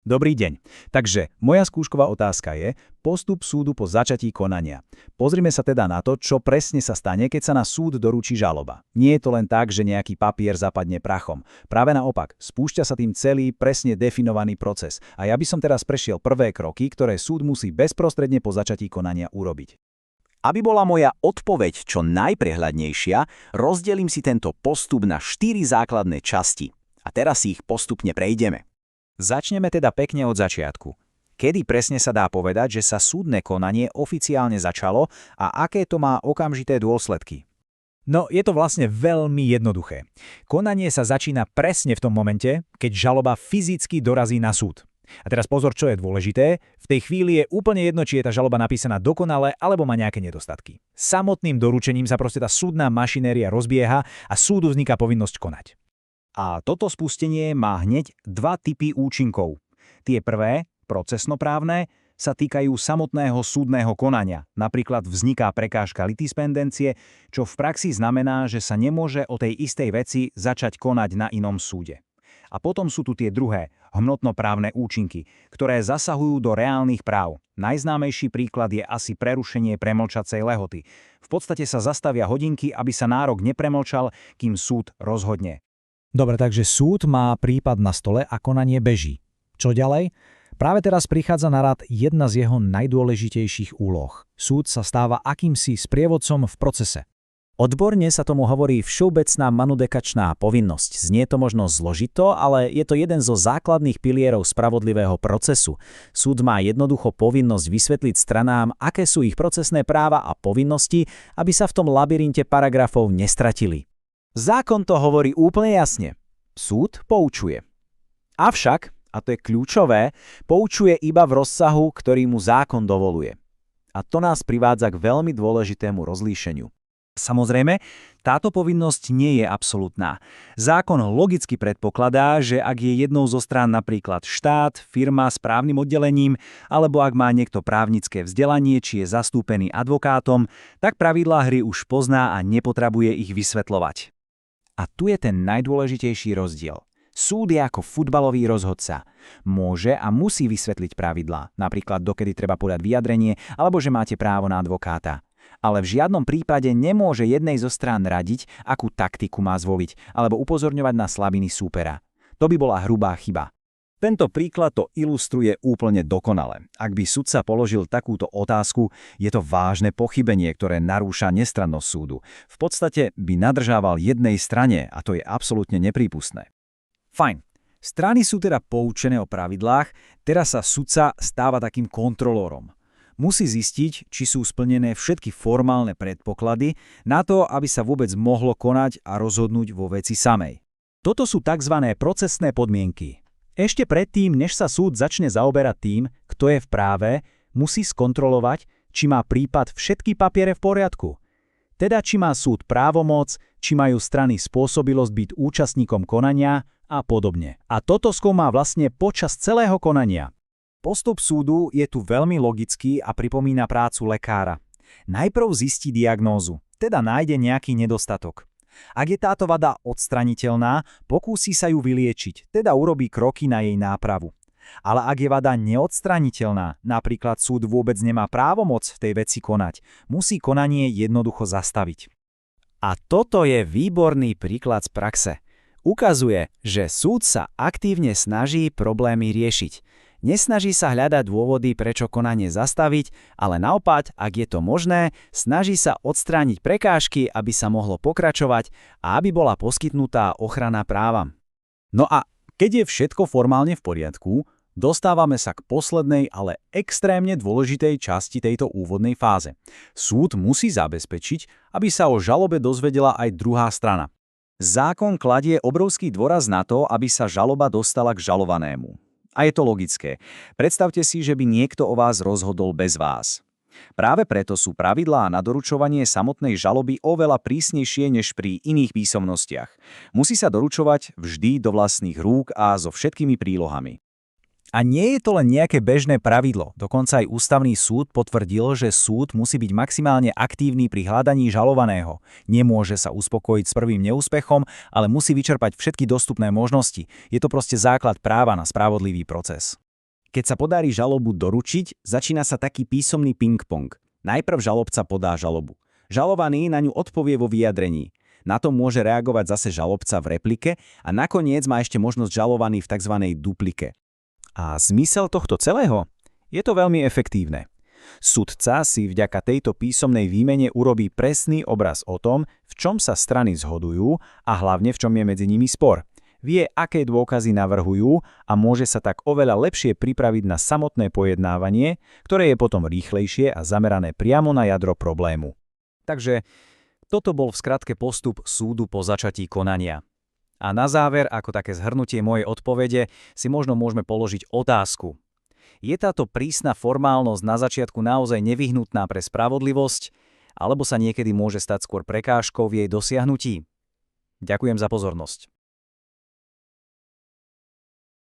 Dobrý deň. Takže moja skúšková otázka je postup súdu po začatí konania. Pozrime sa teda na to, čo presne sa stane, keď sa na súd doručí žaloba. Nie je to len tak, že nejaký papier zapadne prachom. Práve naopak, spúšťa sa tým celý presne definovaný proces. A ja by som teraz prešiel prvé kroky, ktoré súd musí bezprostredne po začatí konania urobiť. Aby bola moja odpoveď čo najprehľadnejšia, rozdelím si tento postup na 4 základné časti. A teraz si ich postupne prejdeme. Začneme teda pekne od začiatku. Kedy presne sa dá povedať, že sa súdne konanie oficiálne začalo a aké to má okamžité dôsledky? No, je to vlastne veľmi jednoduché. Konanie sa začína presne v tom momente, keď žaloba fyzicky dorazí na súd. A teraz pozor, čo je dôležité, v tej chvíli je úplne jedno, či je tá žaloba napísaná dokonale alebo má nejaké nedostatky. Samotným doručením sa proste tá súdna mašinéria rozbieha a súdu vzniká povinnosť konať. A toto spustenie má hneď 2 typy účinkov. Tie prvé, procesnoprávne, sa týkajú samotného súdneho konania. Napríklad vzniká prekážka litispendencie, čo v praxi znamená, že sa nemôže o tej istej veci začať konať na inom súde. A potom sú tu tie druhé, hmotnoprávne účinky, ktoré zasahujú do reálnych práv. Najznámejší príklad je asi prerušenie premlčacej lehoty. V podstate sa zastavia hodinky, aby sa nárok nepremlčal, kým súd rozhodne. Dobre, takže súd má prípad na stole a konanie beží. Čo ďalej? Práve teraz prichádza na rad jedna z jeho najdôležitejších úloh. Súd sa stáva akýmsi sprievodcom v procese. Odborne sa tomu hovorí všeobecná manudekačná povinnosť. Znie to možno zložito, ale je to jeden zo základných pilierov spravodlivého procesu. Súd má jednoducho povinnosť vysvetliť stranám, aké sú ich procesné práva a povinnosti, aby sa v tom labyrinte paragrafov nestratili. Zákon to hovorí úplne jasne. Súd poučuje. Avšak, a to je kľúčové, poučuje iba v rozsahu, ktorý mu zákon dovoluje. A to nás privádza k veľmi dôležitému rozlíšeniu. Samozrejme, táto povinnosť nie je absolútna. Zákon logicky predpokladá, že ak je jednou zo strán napríklad štát, firma s právnym oddelením, alebo ak má niekto právnické vzdelanie, či je zastúpený advokátom, tak pravidlá hry už pozná a nepotrebuje ich vysvetľovať. A tu je ten najdôležitejší rozdiel. Súd je ako futbalový rozhodca. Môže a musí vysvetliť pravidlá, napríklad dokedy treba podať vyjadrenie, alebo že máte právo na advokáta. Ale v žiadnom prípade nemôže jednej zo strán radiť, akú taktiku má zvoliť, alebo upozorňovať na slabiny súpera. To by bola hrubá chyba. Tento príklad to ilustruje úplne dokonale. Ak by sudca položil takúto otázku, je to vážne pochybenie, ktoré narúša nestrannosť súdu. V podstate by nadržával jednej strane a to je absolútne neprípustné. Fajn. Strany sú teda poučené o pravidlách, teraz sa sudca stáva takým kontrolórom. Musí zistiť, či sú splnené všetky formálne predpoklady na to, aby sa vôbec mohlo konať a rozhodnúť vo veci samej. Toto sú tzv. Procesné podmienky. Ešte predtým, než sa súd začne zaoberať tým, kto je v práve, musí skontrolovať, či má prípad všetky papiere v poriadku. Teda či má súd právomoc, či majú strany spôsobilosť byť účastníkom konania a podobne. A toto skúma vlastne počas celého konania. Postup súdu je tu veľmi logický a pripomína prácu lekára. Najprv zistí diagnózu, teda nájde nejaký nedostatok. Ak je táto vada odstraniteľná, pokúsi sa ju vyliečiť, teda urobí kroky na jej nápravu. Ale ak je vada neodstraniteľná, napríklad súd vôbec nemá právomoc v tej veci konať, musí konanie jednoducho zastaviť. A toto je výborný príklad z praxe. Ukazuje, že súd sa aktívne snaží problémy riešiť. Nesnaží sa hľadať dôvody, prečo konanie zastaviť, ale naopak, ak je to možné, snaží sa odstrániť prekážky, aby sa mohlo pokračovať a aby bola poskytnutá ochrana právam. No a keď je všetko formálne v poriadku, dostávame sa k poslednej, ale extrémne dôležitej časti tejto úvodnej fáze. Súd musí zabezpečiť, aby sa o žalobe dozvedela aj druhá strana. Zákon kladie obrovský dôraz na to, aby sa žaloba dostala k žalovanému. A je to logické. Predstavte si, že by niekto o vás rozhodol bez vás. Práve preto sú pravidlá na doručovanie samotnej žaloby oveľa prísnejšie než pri iných písomnostiach. Musí sa doručovať vždy do vlastných rúk a so všetkými prílohami. A nie je to len nejaké bežné pravidlo. Dokonca aj ústavný súd potvrdil, že súd musí byť maximálne aktívny pri hľadaní žalovaného. Nemôže sa uspokojiť s prvým neúspechom, ale musí vyčerpať všetky dostupné možnosti. Je to proste základ práva na spravodlivý proces. Keď sa podarí žalobu doručiť, začína sa taký písomný ping-pong. Najprv žalobca podá žalobu. Žalovaný na ňu odpovie vo vyjadrení. Na to môže reagovať zase žalobca v replike a nakoniec má ešte možnosť žalovaný v tzv. Duplike. A zmysel tohto celého? Je to veľmi efektívne. Sudca si vďaka tejto písomnej výmene urobí presný obraz o tom, v čom sa strany zhodujú a hlavne v čom je medzi nimi spor. Vie, aké dôkazy navrhujú a môže sa tak oveľa lepšie pripraviť na samotné pojednávanie, ktoré je potom rýchlejšie a zamerané priamo na jadro problému. Takže toto bol v skratke postup súdu po začatí konania. A na záver, ako také zhrnutie mojej odpovede, si možno môžeme položiť otázku. Je táto prísna formálnosť na začiatku naozaj nevyhnutná pre spravodlivosť, alebo sa niekedy môže stať skôr prekážkou v jej dosiahnutí? Ďakujem za pozornosť.